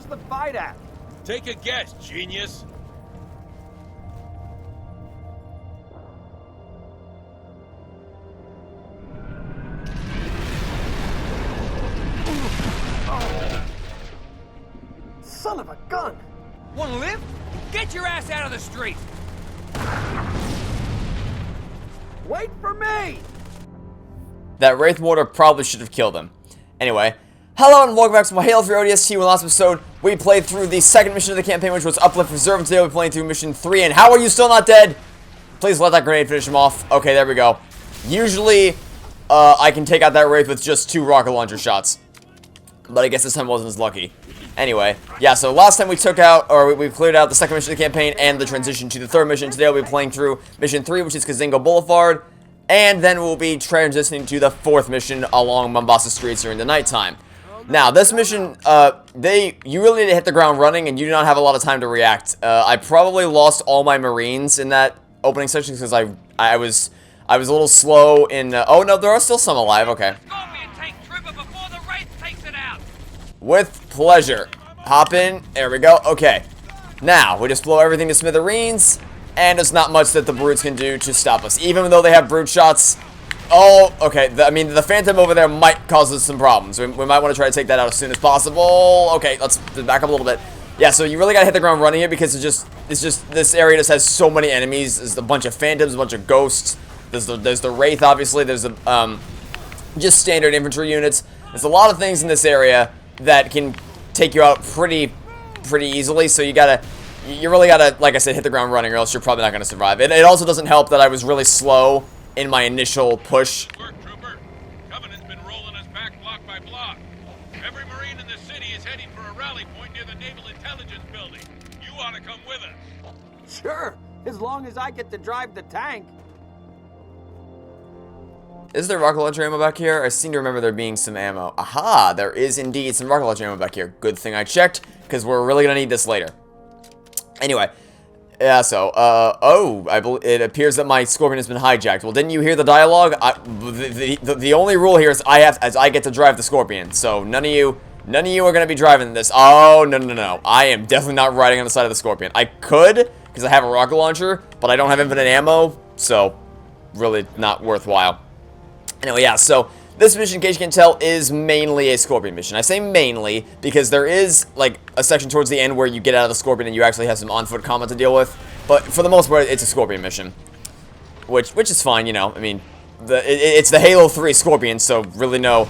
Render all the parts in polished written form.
the fight at? Take a guess, genius. Son of a gun! Wanna live? Get your ass out of the street! Wait for me! That Wraith Mortar probably should have killed him. Anyway, hello and welcome back to my Halo 3 ODST. In the last episode, we played through the second mission of the campaign, which was Uplift Reserve. Today we're playing through mission 3, and how are you still not dead? Please let that grenade finish him off. Okay, there we go. Usually, I can take out that Wraith with just 2 rocket launcher shots. But I guess this time wasn't as lucky. Anyway, yeah, so last time we took out, or we cleared out the second mission of the campaign and the transition to the third mission. Today we'll be playing through mission 3, which is Kizingo Boulevard. And then we'll be transitioning to the fourth mission along Mombasa streets during the nighttime. Now, this mission, you really need to hit the ground running, and you do not have a lot of time to react. I probably lost all my Marines in that opening section because I was a little slow in. Oh no, there are still some alive. Okay. With pleasure. Hop in. There we go. Okay. Now we just blow everything to smithereens. And there's not much that the brutes can do to stop us, even though they have brute shots. Oh, okay. I mean, the Phantom over there might cause us some problems. We might want to try to take that out as soon as possible. Okay, let's back up a little bit. Yeah, so you really gotta hit the ground running here because it's just this area just has so many enemies. There's a bunch of Phantoms, a bunch of ghosts. There's the Wraith, obviously. There's just standard infantry units. There's a lot of things in this area that can take you out pretty easily. So you really gotta, like I said, hit the ground running, or else you're probably not gonna survive. It also doesn't help that I was really slow in my initial push. Work, trooper. Covenant's been rolling us back block by block. Every Marine in the city is heading for a rally point near the Naval Intelligence Building. You ought to come with us. Sure, as long as I get to drive the tank. Is there rocket launcher ammo back here? I seem to remember there being some ammo. Aha, there is indeed some rocket launcher ammo back here. Good thing I checked, because we're really gonna need this later. Anyway, yeah, so, it appears that my Scorpion has been hijacked. Well, didn't you hear the dialogue? The only rule here is I get to drive the Scorpion, so none of you are gonna be driving this. Oh, no. I am definitely not riding on the side of the Scorpion. I could, because I have a rocket launcher, but I don't have infinite ammo, so really not worthwhile. Anyway, yeah, so this mission, in case you can tell, is mainly a Scorpion mission. I say mainly because there is, like, a section towards the end where you get out of the Scorpion and you actually have some on-foot combat to deal with. But for the most part, it's a Scorpion mission. Which is fine, you know. I mean, it's the Halo 3 Scorpion, so really no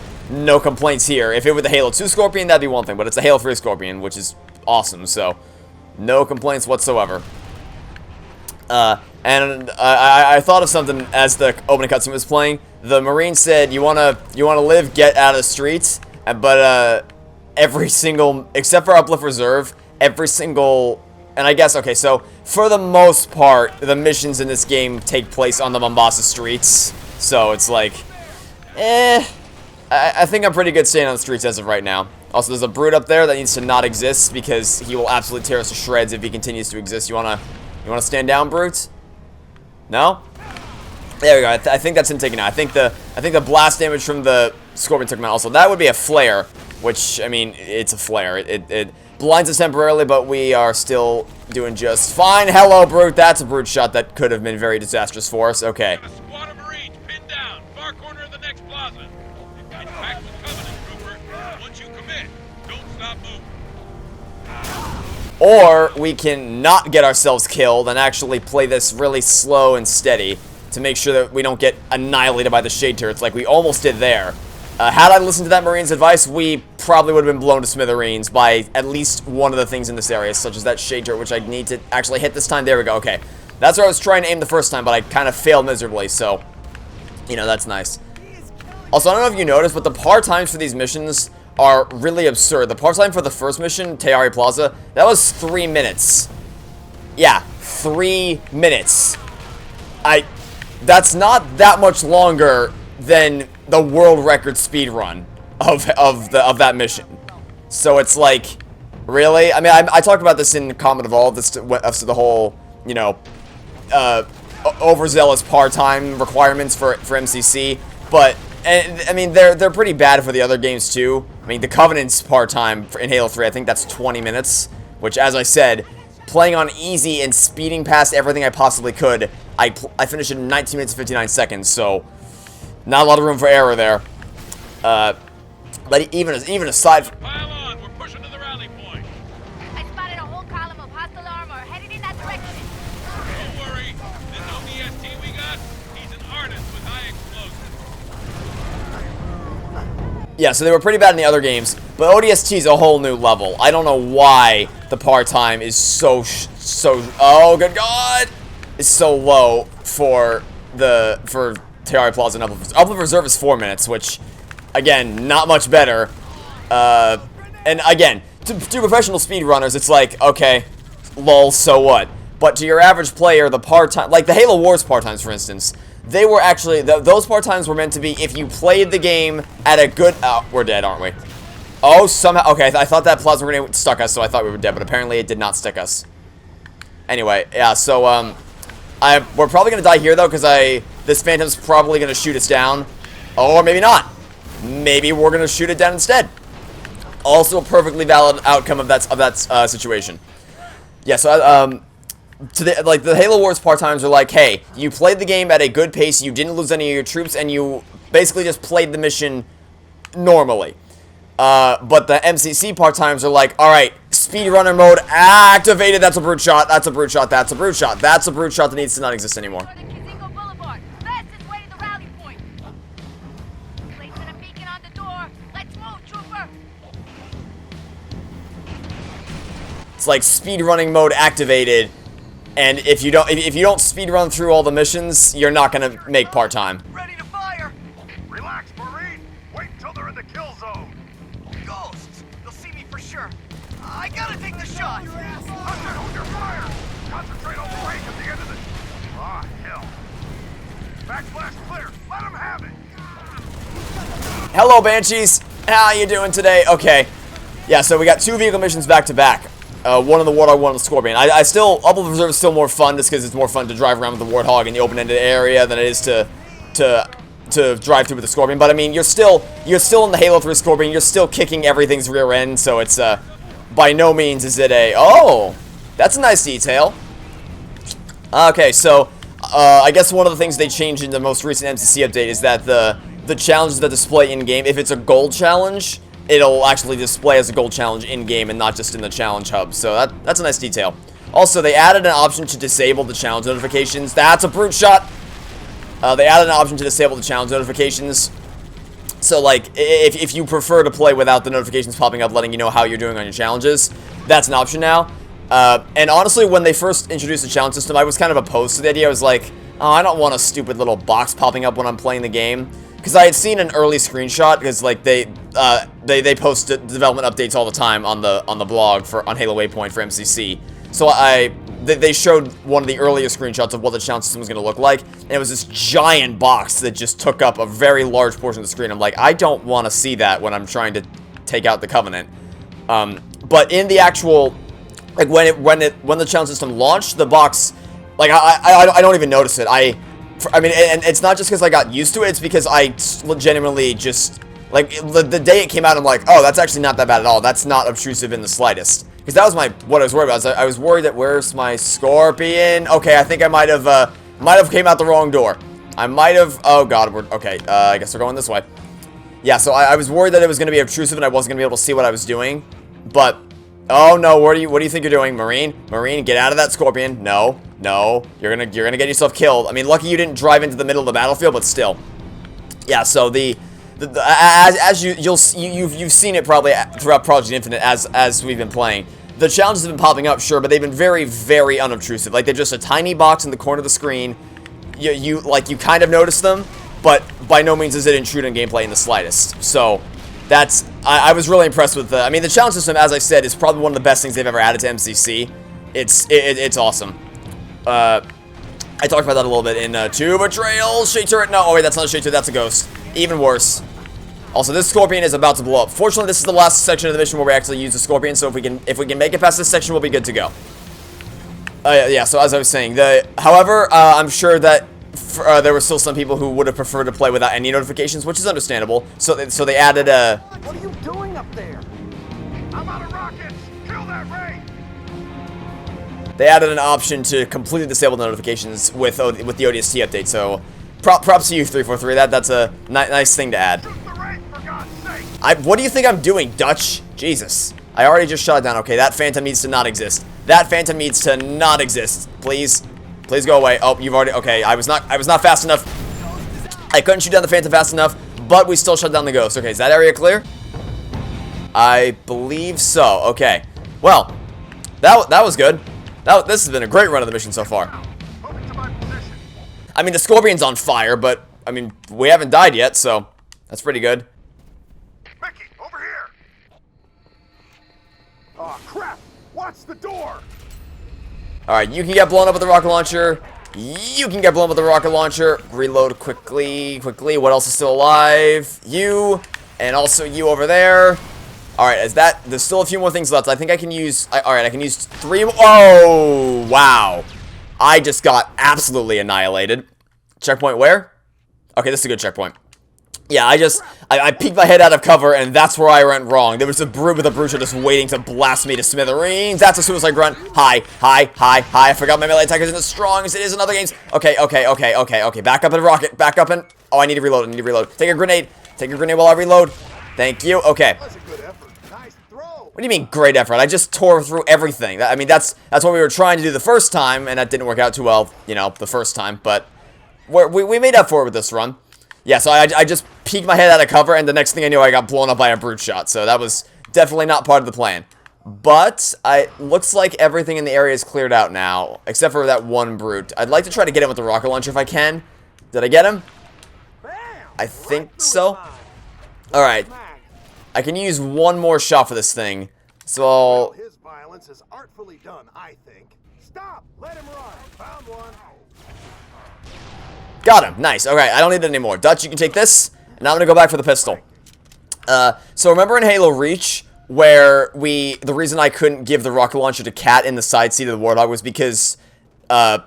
complaints here. If it were the Halo 2 Scorpion, that'd be one thing. But it's the Halo 3 Scorpion, which is awesome, so no complaints whatsoever. And I thought of something as the opening cutscene was playing. The Marine said, "You wanna live, get out of the streets." But every single, except for Uplift Reserve, every single, and I guess okay. So for the most part, the missions in this game take place on the Mombasa streets. So it's like, I think I'm pretty good staying on the streets as of right now. Also, there's a brute up there that needs to not exist because he will absolutely tear us to shreds if he continues to exist. You wanna stand down, brute? No? There we go. I think that's him taken out. I think the blast damage from the Scorpion took him out. Also, that would be a flare, which, I mean, it's a flare. It blinds us temporarily, but we are still doing just fine. Hello, brute. That's a brute shot that could have been very disastrous for us. Okay. A squad of Marines pinned down, far corner of the next plaza. Get back with Covenant, trooper. Once you commit, don't stop moving. Or we can not get ourselves killed and actually play this really slow and steady to make sure that we don't get annihilated by the shade turrets like we almost did there. Had I listened to that Marine's advice, we probably would have been blown to smithereens by at least one of the things in this area, such as that shade turret, which I need to actually hit this time. There we go. Okay. That's where I was trying to aim the first time, but I kind of failed miserably, so, you know, that's nice. Also, I don't know if you noticed, but the par times for these missions are really absurd. The par time for the first mission, Tayari Plaza, that was 3 minutes. Yeah, 3 minutes. That's not that much longer than the world record speed run of that mission. So it's like, really? I mean, I talked about this in Comment Evolved, this to the whole, you know, overzealous par time requirements for MCC, but And I mean, they're pretty bad for the other games too. I mean, the Covenant's part-time in Halo 3, I think that's 20 minutes, which, as I said, playing on easy and speeding past everything I possibly could, I finished in 19 minutes and 59 seconds, so not a lot of room for error there. But even aside from... Pile on, we're pushing to the rally point. I spotted a whole column of hostile armor headed in that direction. Don't worry, this ODST we got, he's an artist with high explosives. Yeah, so they were pretty bad in the other games, but ODST is a whole new level. I don't know why the part-time is so oh good god, is so low for Terraria Plaza and Uplift Reserve is 4 minutes, which, again, not much better. And again, to professional speedrunners, it's like, okay, lol, so what? But to your average player, the part-time, like the Halo Wars part-times, for instance, they were actually, those part-times were meant to be if you played the game at a good, we're dead, aren't we? Oh, somehow, okay, I thought that plasma grenade stuck us, so I thought we were dead, but apparently it did not stick us. Anyway, yeah, so, we're probably gonna die here, though, because this Phantom's probably gonna shoot us down. Or maybe not. Maybe we're gonna shoot it down instead. Also a perfectly valid outcome of that situation. Yeah, so, the Halo Wars part-times are like, hey, you played the game at a good pace, you didn't lose any of your troops, and you basically just played the mission normally. But the MCC part-times are like, alright, speedrunner mode activated, that's a brute shot, that's a brute shot, that's a brute shot, that's a brute shot that needs to not exist anymore. Kizingo Boulevard, fastest way to the rally point. Placing a beacon on the door. Let's move, trooper. It's like speedrunning mode activated, and if you don't speedrun through all the missions, you're not gonna make part-time. Ready to fire! Relax, Marine! Wait until they're in the kill zone! Ghosts! They'll see me for sure. I gotta take the shot! Hunter, hold your fire! Concentrate on the range at the end of the... Ah, hell. Backflash clear! Let them have it! Hello, Banshees! How you doing today? Okay. Yeah, so we got 2 vehicle missions back-to-back. One on the Warthog, one on the Scorpion. Uplift Reserve is still more fun just because it's more fun to drive around with the Warthog in the open-ended area than it is to drive through with the Scorpion. But I mean, you're still in the Halo 3 Scorpion. You're still kicking everything's rear end, so it's by no means is it a that's a nice detail. Okay, so I guess one of the things they changed in the most recent MCC update is that the challenges that display in game, if it's a gold challenge, it'll actually display as a gold challenge in-game and not just in the challenge hub. So that's a nice detail. Also, they added an option to disable the challenge notifications. That's a brute shot! They added an option to disable the challenge notifications. So, like, if you prefer to play without the notifications popping up letting you know how you're doing on your challenges, that's an option now. And honestly, when they first introduced the challenge system, I was kind of opposed to the idea. I was like, oh, I don't want a stupid little box popping up when I'm playing the game. Because I had seen an early screenshot, because like they post development updates all the time on the blog on Halo Waypoint for MCC. So they showed one of the earlier screenshots of what the challenge system was going to look like, and it was this giant box that just took up a very large portion of the screen. I'm like, I don't want to see that when I'm trying to take out the Covenant. But in the actual, like when the challenge system launched, the box, like I don't even notice it. I mean, and it's not just because I got used to it, it's because I legitimately just, like, the day it came out, I'm like, oh, that's actually not that bad at all. That's not obtrusive in the slightest. Because that was what I was worried about. I was worried that, where's my Scorpion? Okay, I think I might have came out the wrong door. I might have, oh god, okay, I guess we're going this way. Yeah, so I was worried that it was going to be obtrusive and I wasn't going to be able to see what I was doing. But, oh no, what do you think you're doing, Marine? Marine, get out of that Scorpion. No, you're gonna get yourself killed. I mean, lucky you didn't drive into the middle of the battlefield, but still. Yeah, so as you've seen it probably throughout Project Infinite as we've been playing. The challenges have been popping up, sure, but they've been very, very unobtrusive. Like, they're just a tiny box in the corner of the screen. You kind of notice them, but by no means does it intrude on gameplay in the slightest. So, I was really impressed with I mean, the challenge system, as I said, is probably one of the best things they've ever added to MCC. It's awesome. I talked about that a little bit in 2 Betrayals, Shade Turret. No, oh wait, that's not a Shade Turret, that's a Ghost. Even worse. Also, this Scorpion is about to blow up. Fortunately, this is the last section of the mission where we actually use the Scorpion, so if we can make it past this section, we'll be good to go. Yeah, so as I was saying, however, I'm sure that there were still some people who would have preferred to play without any notifications, which is understandable. So they added a... What are you doing up there? I'm out of rockets! Kill that Ray! They added an option to completely disable notifications with the ODST update, so props to you, 343. That's a nice thing to add. Shoot the Ray, for God's sake! What do you think I'm doing, Dutch? Jesus. I already just shot it down. Okay, that phantom needs to not exist. That phantom needs to not exist. Please. Please go away. Oh, you've already... Okay, I was not fast enough. I couldn't shoot down the phantom fast enough, but we still shut down the ghost. Okay, is that area clear? I believe so. Okay. Well, that was good. This has been a great run of the mission so far. Moving to my position. I mean, the Scorpion's on fire, but, I mean, we haven't died yet, so that's pretty good. Mickey, over here! Oh, crap! Watch the door! Alright, you can get blown up with the rocket launcher. You can get blown up with the rocket launcher. Reload quickly. What else is still alive? You, and also you over there. Alright, there's still a few more things left. I think I can use, alright, I can use 3 more. Oh, wow. I just got absolutely annihilated. Checkpoint where? Okay, this is a good checkpoint. Yeah, I peeked my head out of cover, and that's where I went wrong. There was a brute with a brute just waiting to blast me to smithereens. That's a suicide grunt. Hi. I forgot my melee attack isn't as strong as it is in other games. Okay. Back up and rocket. Back up and... Oh, I need to reload. Take a grenade. While I reload. Thank you. Okay. That's a good effort. Nice throw. What do you mean, great effort? I just tore through everything. I mean, that's what we were trying to do the first time, and that didn't work out too well, you know, the first time. But we made up for it with this run. Yeah, so I just peeked my head out of cover, and the next thing I knew, I got blown up by a brute shot. So that was definitely not part of the plan. But looks like everything in the area is cleared out now, except for that one brute. I'd like to try to get him with the rocket launcher if I can. Did I get him? I think so. Alright. I can use one more shot for this thing. So Well, his violence is artfully done, I think. Stop! Let him run! Found one! got him. Nice. Okay, I don't need it anymore. Dutch, you can take this. And now I'm going to go back for the pistol. So remember in Halo Reach, where the reason I couldn't give the rocket launcher to Cat in the side seat of the Warthog was because Noble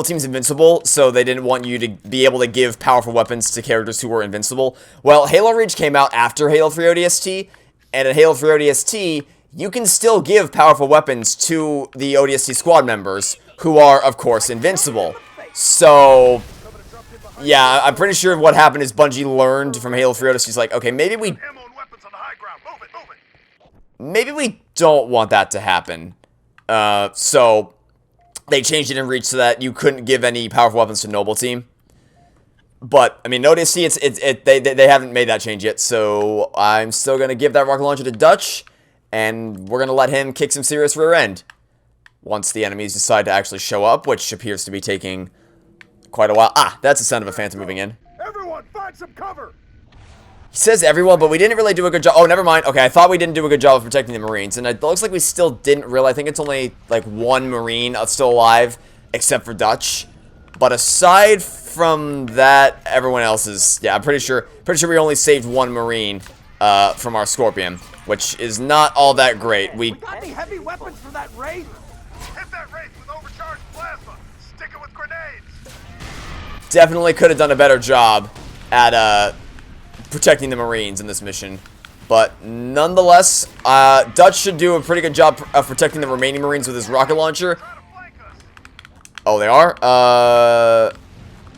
Team's invincible, so they didn't want you to be able to give powerful weapons to characters who were invincible. Well, Halo Reach came out after Halo 3 ODST, and in Halo 3 ODST, you can still give powerful weapons to the ODST squad members, who are, of course, invincible. So, yeah, I'm pretty sure what happened is Bungie learned from Halo 3 ODST. He's like, okay, maybe we don't want that to happen. So they changed it in Reach so that you couldn't give any powerful weapons to Noble Team. But, I mean, ODST, they haven't made that change yet, so I'm still going to give that rocket launcher to Dutch, and we're going to let him kick some serious rear end once the enemies decide to actually show up, which appears to be taking quite a while. Ah, that's the sound of a phantom moving in. Everyone, find some cover! He says everyone, but we didn't really do a good job. Oh, never mind. Okay, I thought we didn't do a good job of protecting the Marines, and it looks like we still didn't really. I think it's only, like, one Marine still alive, except for Dutch. But aside from that, everyone else is, yeah, I'm pretty sure we only saved one Marine from our Scorpion, which is not all that great. We got any heavy weapons for that raid? Hit that raid with overcharged plasma. Stick it with grenades. Definitely could have done a better job at protecting the Marines in this mission. But nonetheless, Dutch should do a pretty good job of protecting the remaining Marines with his rocket launcher. Oh, they are?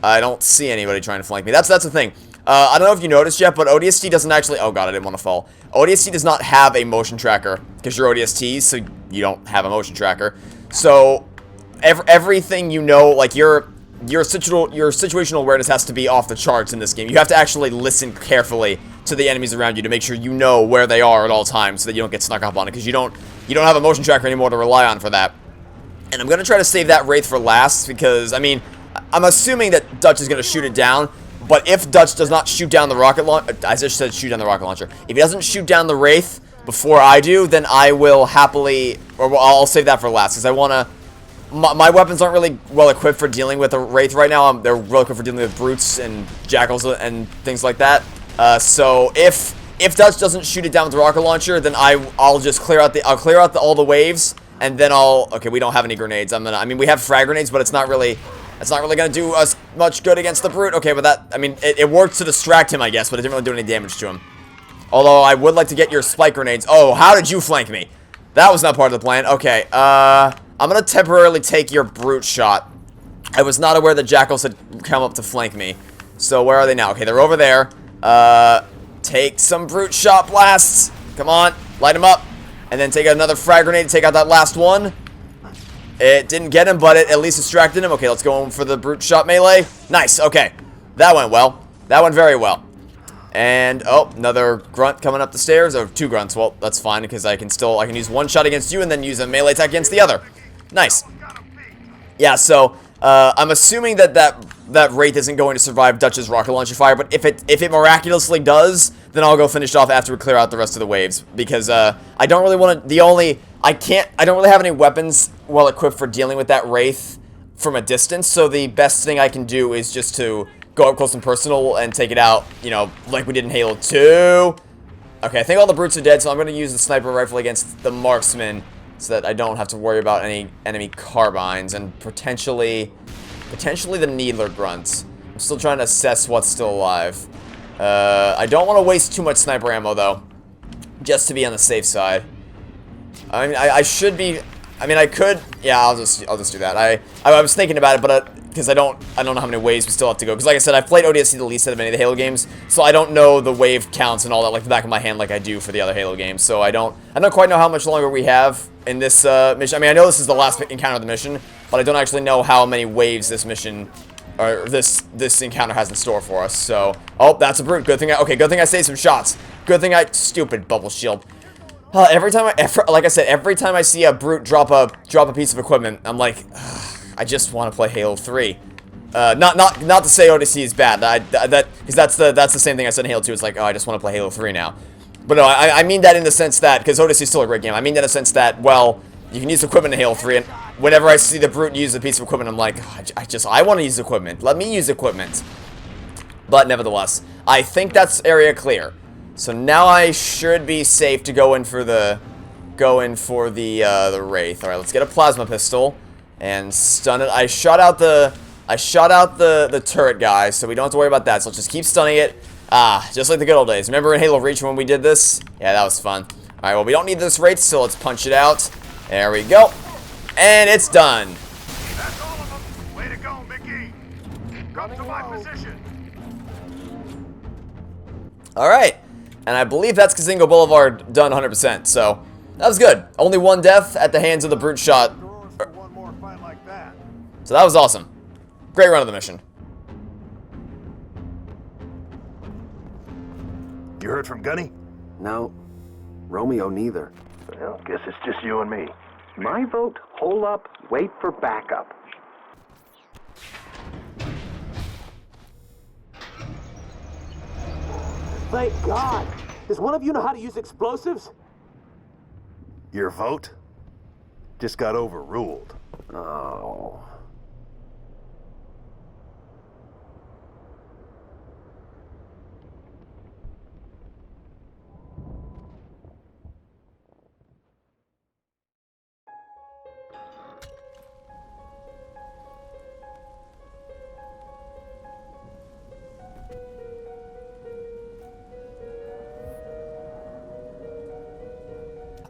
I don't see anybody trying to flank me. That's the thing. I don't know if you noticed yet, but ODST doesn't actually... Oh, God, I didn't want to fall. ODST does not have a motion tracker, because you're ODSTs, so you don't have a motion tracker. So, everything you know, like, your situational awareness has to be off the charts in this game. You have to actually listen carefully to the enemies around you to make sure you know where they are at all times so that you don't get snuck up on it, because you don't have a motion tracker anymore to rely on for that. And I'm going to try to save that Wraith for last because, I mean, I'm assuming that Dutch is going to shoot it down, but if Dutch does not shoot down the rocket launcher, I just said shoot down the rocket launcher. If he doesn't shoot down the Wraith before I do, then I will happily, or I'll save that for last, because I want to, my weapons aren't really well equipped for dealing with a Wraith right now. They're well equipped for dealing with brutes and jackals and things like that. So if Dutch doesn't shoot it down with the rocket launcher, then I'll just clear out all the waves. And then okay, we don't have any grenades. I mean, we have frag grenades, but it's not really That's not really going to do us much good against the brute. Okay, but that, I mean, it worked to distract him, I guess, but it didn't really do any damage to him. Although, I would like to get your spike grenades. Oh, how did you flank me? That was not part of the plan. Okay, I'm going to temporarily take your brute shot. I was not aware that jackals had come up to flank me. So, where are they now? Okay, they're over there. Take some brute shot blasts. Come on, light them up. And then take another frag grenade to take out that last one. It didn't get him, but it at least distracted him. Okay, let's go in for the brute shot melee. Nice, okay. That went well. That went very well. And, oh, another grunt coming up the stairs. Or 2 grunts. Well, that's fine, because I can use one shot against you and then use a melee attack against the other. Nice. Yeah, so, I'm assuming that Wraith isn't going to survive Dutch's rocket launcher fire, but if it miraculously does, then I'll go finish off after we clear out the rest of the waves. Because, I don't really want to, I don't really have any weapons well equipped for dealing with that Wraith from a distance, so the best thing I can do is just to go up close and personal and take it out, you know, like we did in Halo 2. Okay, I think all the brutes are dead, so I'm going to use the sniper rifle against the marksman so that I don't have to worry about any enemy carbines and potentially the needler grunts. I'm still trying to assess what's still alive. I don't want to waste too much sniper ammo, though, just to be on the safe side. I mean, I should be. I mean, I could. Yeah, I'll just do that. I was thinking about it, but because I don't know how many waves we still have to go. Because like I said, I've played ODST the least out of any of the Halo games, so I don't know the wave counts and all that like the back of my hand like I do for the other Halo games. So I don't quite know how much longer we have in this mission. I mean, I know this is the last encounter of the mission, but I don't actually know how many waves this mission or this encounter has in store for us. So, oh, that's a brute. Good thing I saved some shots. Good thing stupid bubble shield. Every time I see a brute drop a piece of equipment, I'm like, I just want to play Halo 3. Not to say ODST is bad. Because that's the same thing I said in Halo 2. It's like, oh, I just want to play Halo 3 now. But no, I mean that in the sense that, because ODST is still a great game. I mean that in the sense that, well, you can use equipment in Halo 3, and whenever I see the brute use a piece of equipment, I'm like, I want to use equipment. Let me use equipment. But nevertheless, I think that's area clear. So now I should be safe to go in for the Wraith. All right, let's get a plasma pistol and stun it. I shot out the turret guy, so we don't have to worry about that. So let's just keep stunning it. Just like the good old days. Remember in Halo Reach when we did this? Yeah, that was fun. All right, well, we don't need this Wraith, so let's punch it out. There we go. And it's done. That's all of them. Way to go, Mickey. Come to my position. All right. And I believe that's Kizingo Boulevard done 100%, so that was good. Only 1 death at the hands of the brute shot. One more fight like that. So that was awesome. Great run of the mission. You heard from Gunny? No. Romeo neither. Well, guess it's just you and me. My vote, hold up, wait for backup. Thank God! Does one of you know how to use explosives? Your vote just got overruled. Oh.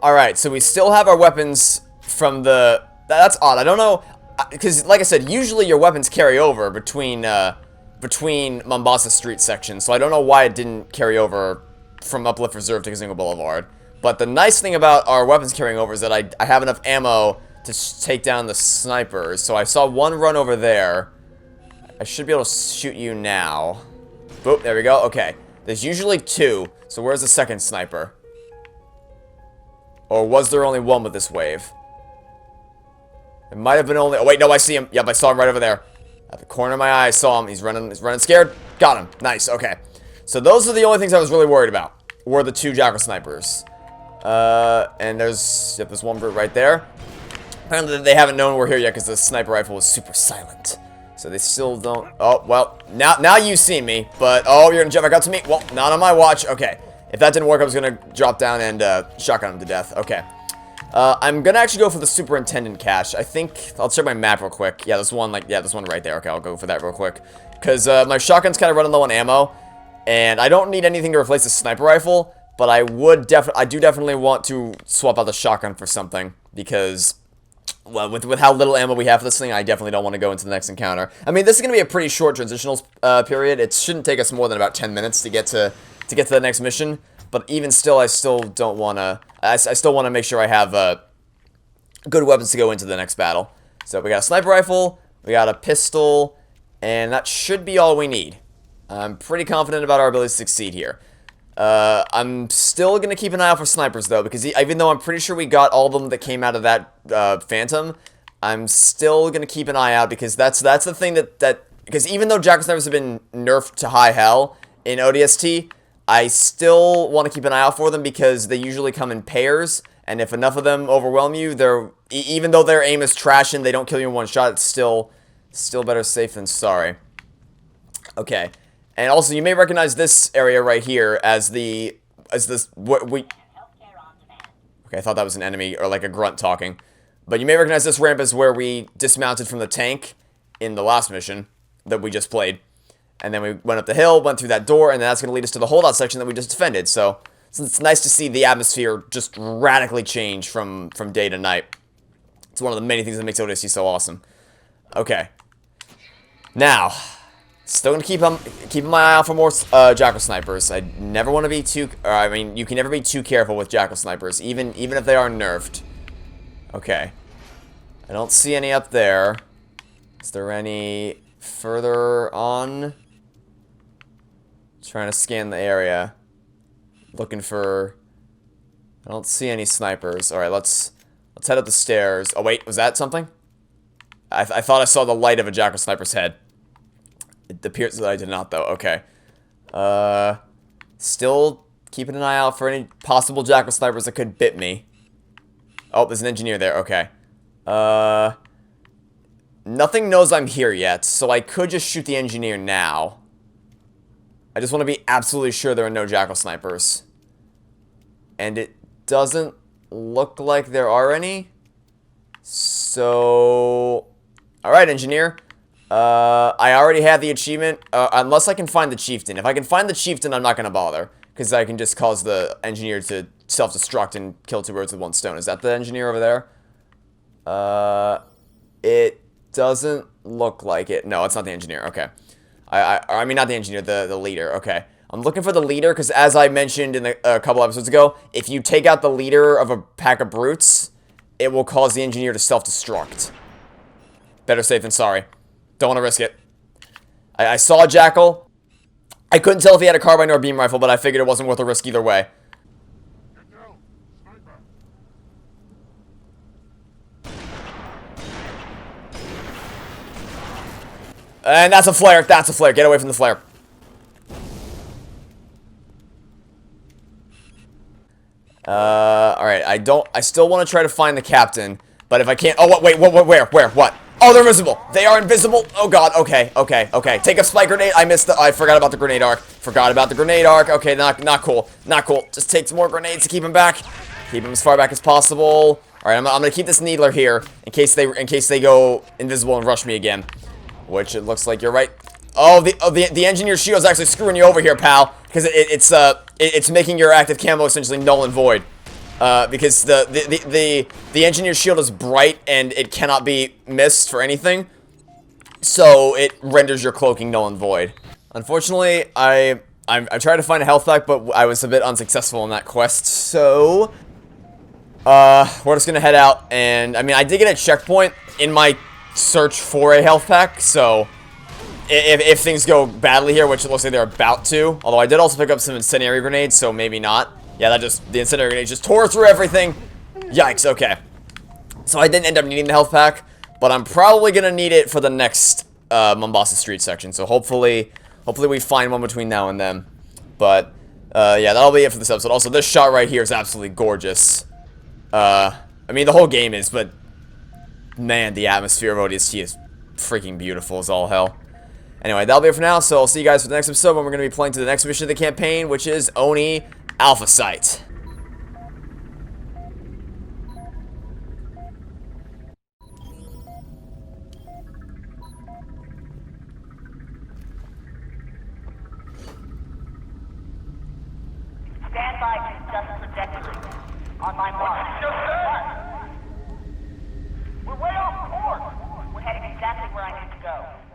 Alright, so we still have our weapons from the... That's odd. I don't know... Because, like I said, usually your weapons carry over between Mombasa street sections. So I don't know why it didn't carry over from Uplift Reserve to Kizingo Boulevard. But the nice thing about our weapons carrying over is that I have enough ammo to take down the snipers. So I saw one run over there. I should be able to shoot you now. Boop, there we go. Okay. There's usually 2. So where's the second sniper? Or was there only 1 with this wave? It might have been only... Oh, wait, no, I see him. Yep, I saw him right over there. At the corner of my eye, I saw him. He's running scared. Got him. Nice, okay. So those are the only things I was really worried about. Were the 2 Jackal snipers. And there's... Yep, there's 1 brute right there. Apparently they haven't known we're here yet because the sniper rifle was super silent. So they still don't... Oh, well, now you've seen me. But, oh, you're gonna jump back out to me? Well, not on my watch. Okay. If that didn't work, I was going to drop down and shotgun him to death. Okay. I'm gonna actually go for the superintendent cache. I think I'll check my map real quick. Yeah, this one, this one right there. Okay, I'll go for that real quick. Because my shotgun's kind of running low on ammo, and I don't need anything to replace the sniper rifle. But I do definitely want to swap out the shotgun for something, because, well, with how little ammo we have for this thing, I definitely don't want to go into the next encounter. I mean, this is gonna be a pretty short transitional period. It shouldn't take us more than about 10 minutes to get to the next mission. But even still, I still don't want to. I still want to make sure I have good weapons to go into the next battle. So we got a sniper rifle, we got a pistol, and that should be all we need. I'm pretty confident about our ability to succeed here. I'm still going to keep an eye out for snipers, though, because even though I'm pretty sure we got all of them that came out of that Phantom, I'm still going to keep an eye out, because that's the thing because even though jackal snipers have been nerfed to high hell in ODST, I still want to keep an eye out for them, because they usually come in pairs, and if enough of them overwhelm you, even though their aim is trash and they don't kill you in one shot, it's still better safe than sorry. Okay. And also, you may recognize this area right here as okay, I thought that was an enemy, or like a grunt talking. But you may recognize this ramp as where we dismounted from the tank in the last mission that we just played. And then we went up the hill, went through that door, and that's going to lead us to the holdout section that we just defended. So it's nice to see the atmosphere just radically change from day to night. It's one of the many things that makes ODST so awesome. Okay. Now, still going to keep my eye out for more jackal snipers. I never want to be you can never be too careful with jackal snipers, even if they are nerfed. Okay. I don't see any up there. Is there any further on? Trying to scan the area. Looking for... I don't see any snipers. Alright, let's head up the stairs. Oh, wait, was that something? I thought I saw the light of a jackal sniper's head. It appears that I did not, though. Okay. Still keeping an eye out for any possible jackal snipers that could bit me. Oh, there's an engineer there. Okay. Nothing knows I'm here yet, so I could just shoot the engineer now. I just want to be absolutely sure there are no jackal snipers. And it doesn't look like there are any. So... Alright, engineer. I already have the achievement, unless I can find the chieftain. If I can find the chieftain, I'm not going to bother, because I can just cause the engineer to self-destruct and kill two birds with one stone. Is that the engineer over there? It doesn't look like it. No, it's not the engineer. Okay. I mean, not the engineer, the leader. Okay. I'm looking for the leader, because as I mentioned in a couple episodes ago, if you take out the leader of a pack of brutes, it will cause the engineer to self-destruct. Better safe than sorry. Don't want to risk it. I saw a jackal. I couldn't tell if he had a carbine or a beam rifle, but I figured it wasn't worth a risk either way. And that's a flare. That's a flare. Get away from the flare. Alright. I still want to try to find the captain. But if I can't... Oh, wait. Where? What? Oh, they're invisible. They are invisible. Oh, God. Okay. Take a spike grenade. I forgot about the grenade arc. Okay, not cool. Just take some more grenades to keep him back. Keep him as far back as possible. Alright, I'm gonna keep this needler here in case they go invisible and rush me again. Which it looks like you're right. Oh, the engineer shield is actually screwing you over here, pal. Because it's making your active camo essentially null and void. Because the engineer shield is bright and it cannot be missed for anything. So it renders your cloaking null and void. Unfortunately, I tried to find a health pack, but I was a bit unsuccessful in that quest. So we're just gonna head out, and I mean, I did get a checkpoint in my search for a health pack, so if things go badly here, which it looks like they're about to, although I did also pick up some incendiary grenades, so maybe not. Yeah, the incendiary grenade just tore through everything. Yikes, okay. So I didn't end up needing the health pack, but I'm probably gonna need it for the next Mombasa street section, so hopefully we find one between now and then. But yeah, that'll be it for this episode. Also, this shot right here is absolutely gorgeous. I mean, the whole game is, but man, the atmosphere of ODST is freaking beautiful as all hell. Anyway, that'll be it for now, so I'll see you guys for the next episode when we're going to be playing to the next mission of the campaign, which is Oni Alpha Site. my mark. What did you just say? We're way off course. We're heading exactly where I need to go.